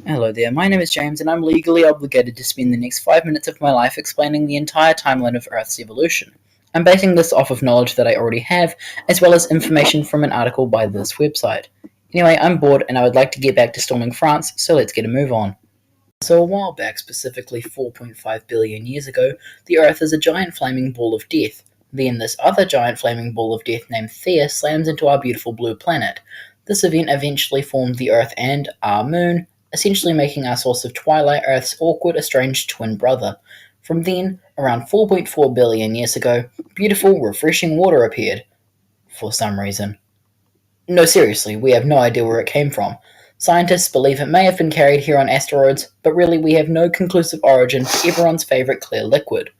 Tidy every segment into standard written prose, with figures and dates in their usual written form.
Hello there, my name is James and I'm legally obligated to spend the next 5 minutes of my life explaining the entire timeline of Earth's evolution. I'm basing this off of knowledge that I already have, as well as information from an article by this website. Anyway, I'm bored and I would like to get back to storming France, so let's get a move on. So a while back, specifically 4.5 billion years ago, the Earth is a giant flaming ball of death. Then this other giant flaming ball of death named Theia slams into our beautiful blue planet. This event eventually formed the Earth and our moon, essentially making our source of twilight Earth's awkward, estranged twin brother. From then, around 4.4 billion years ago, beautiful, refreshing water appeared. For some reason. No, seriously, we have no idea where it came from. Scientists believe it may have been carried here on asteroids, but really we have no conclusive origin for everyone's favourite clear liquid.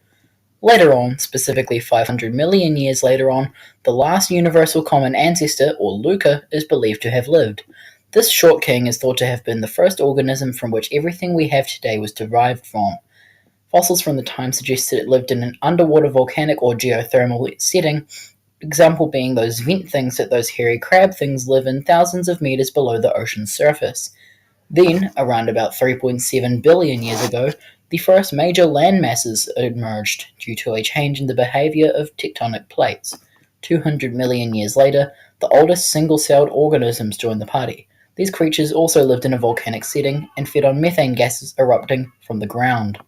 Later on, specifically 500 million years later on, the last universal common ancestor, or Luca, is believed to have lived. This short king is thought to have been the first organism from which everything we have today was derived from. Fossils from the time suggest that it lived in an underwater volcanic or geothermal setting, example being those vent things that those hairy crab things live in thousands of meters below the ocean's surface. Then, around about 3.7 billion years ago, the first major land masses emerged due to a change in the behavior of tectonic plates. 200 million years later, the oldest single-celled organisms joined the party. These creatures also lived in a volcanic setting and fed on methane gases erupting from the ground.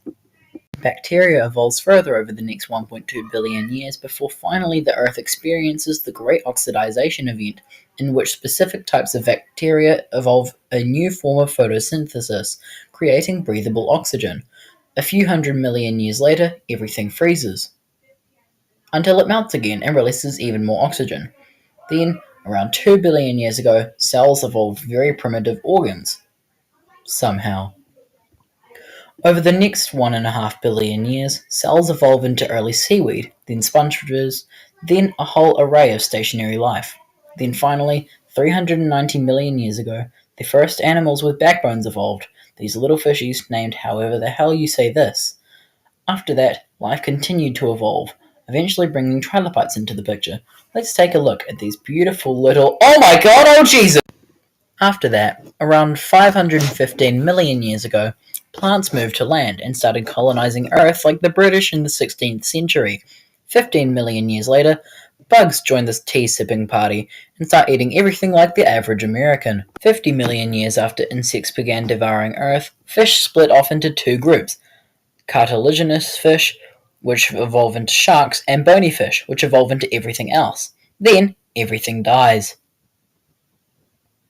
Bacteria evolves further over the next 1.2 billion years before finally the Earth experiences the Great Oxidization event, in which specific types of bacteria evolve a new form of photosynthesis, creating breathable oxygen. A few hundred million years later, everything freezes, until it melts again and releases even more oxygen. Then, around 2 billion years ago, cells evolved very primitive organs. Somehow. Over the next 1.5 billion years, cells evolve into early seaweed, then sponges, then a whole array of stationary life. Then finally, 390 million years ago, the first animals with backbones evolved, these little fishies named however the hell you say this. After that, life continued to evolve, eventually bringing trilobites into the picture. Let's take a look at these beautiful little— oh my god, oh Jesus! After that, around 515 million years ago, plants moved to land and started colonizing Earth like the British in the 16th century. 15 million years later, bugs joined this tea-sipping party and start eating everything like the average American. 50 million years after insects began devouring Earth, fish split off into two groups: cartilaginous fish, which evolve into sharks, and bony fish, which evolve into everything else. Then, everything dies.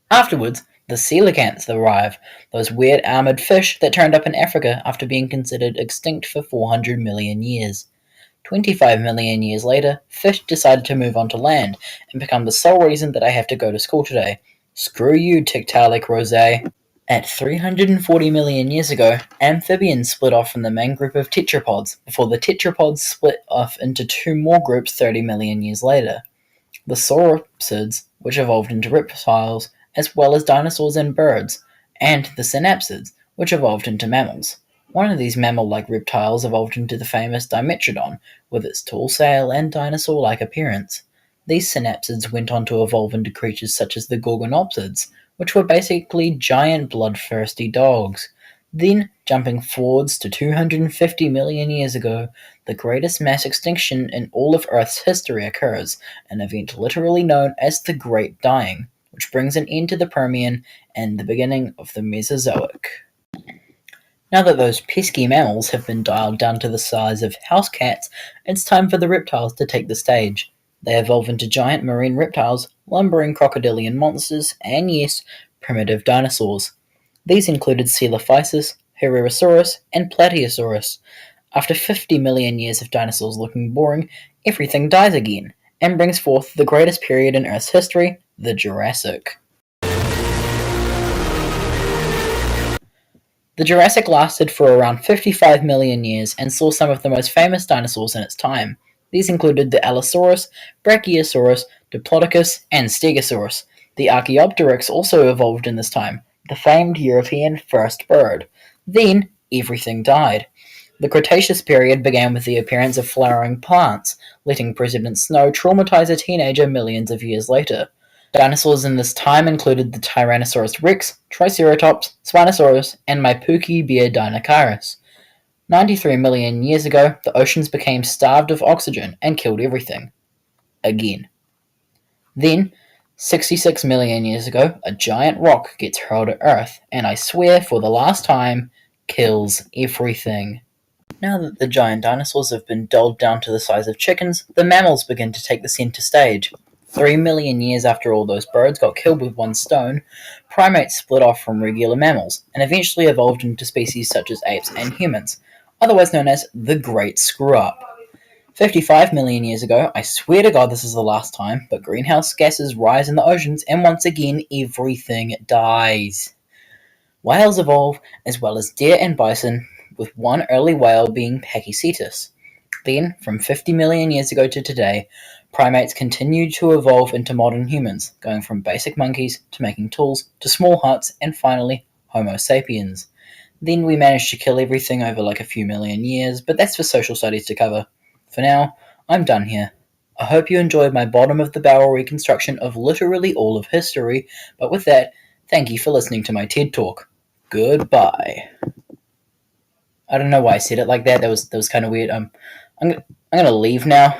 Afterwards, the coelacanths arrive, those weird armored fish that turned up in Africa after being considered extinct for 400 million years. 25 million years later, fish decided to move onto land and become the sole reason that I have to go to school today. Screw you, Tiktaalik Rose. At 340 million years ago, amphibians split off from the main group of tetrapods, before the tetrapods split off into two more groups 30 million years later. The sauropsids, which evolved into reptiles, as well as dinosaurs and birds, and the synapsids, which evolved into mammals. One of these mammal-like reptiles evolved into the famous Dimetrodon, with its tall sail and dinosaur-like appearance. These synapsids went on to evolve into creatures such as the Gorgonopsids, which were basically giant bloodthirsty dogs. Then, jumping forwards to 250 million years ago, the greatest mass extinction in all of Earth's history occurs, an event literally known as the Great Dying, which brings an end to the Permian and the beginning of the Mesozoic. Now that those pesky mammals have been dialed down to the size of house cats, it's time for the reptiles to take the stage. They evolve into giant marine reptiles, lumbering crocodilian monsters, and yes, primitive dinosaurs. These included Coelophysis, Herrerasaurus, and Plateosaurus. After 50 million years of dinosaurs looking boring, everything dies again, and brings forth the greatest period in Earth's history, the Jurassic. The Jurassic lasted for around 55 million years and saw some of the most famous dinosaurs in its time. These included the Allosaurus, Brachiosaurus, Diplodocus, and Stegosaurus. The Archaeopteryx also evolved in this time, the famed European first bird. Then, everything died. The Cretaceous period began with the appearance of flowering plants, letting President Snow traumatize a teenager millions of years later. Dinosaurs in this time included the Tyrannosaurus rex, Triceratops, Spinosaurus, and my Pookie bear Dinocaris. 93 million years ago, the oceans became starved of oxygen and killed everything. Again. Then, 66 million years ago, a giant rock gets hurled at Earth, and I swear for the last time, kills everything. Now that the giant dinosaurs have been dulled down to the size of chickens, the mammals begin to take the center stage. 3 million years after all those birds got killed with one stone, primates split off from regular mammals and eventually evolved into species such as apes and humans, otherwise known as the Great Screw Up. 55 million years ago, I swear to God this is the last time, but greenhouse gases rise in the oceans and once again everything dies. Whales evolve, as well as deer and bison, with one early whale being Pachycetus. Then, from 50 million years ago to today, primates continued to evolve into modern humans, going from basic monkeys to making tools to small huts and finally Homo sapiens. Then we managed to kill everything over like a few million years, but that's for social studies to cover. For now, I'm done here. I hope you enjoyed my bottom of the barrel reconstruction of literally all of history, but with that, thank you for listening to my TED Talk. Goodbye. I don't know why I said it like that. That was kind of weird. I'm gonna leave now.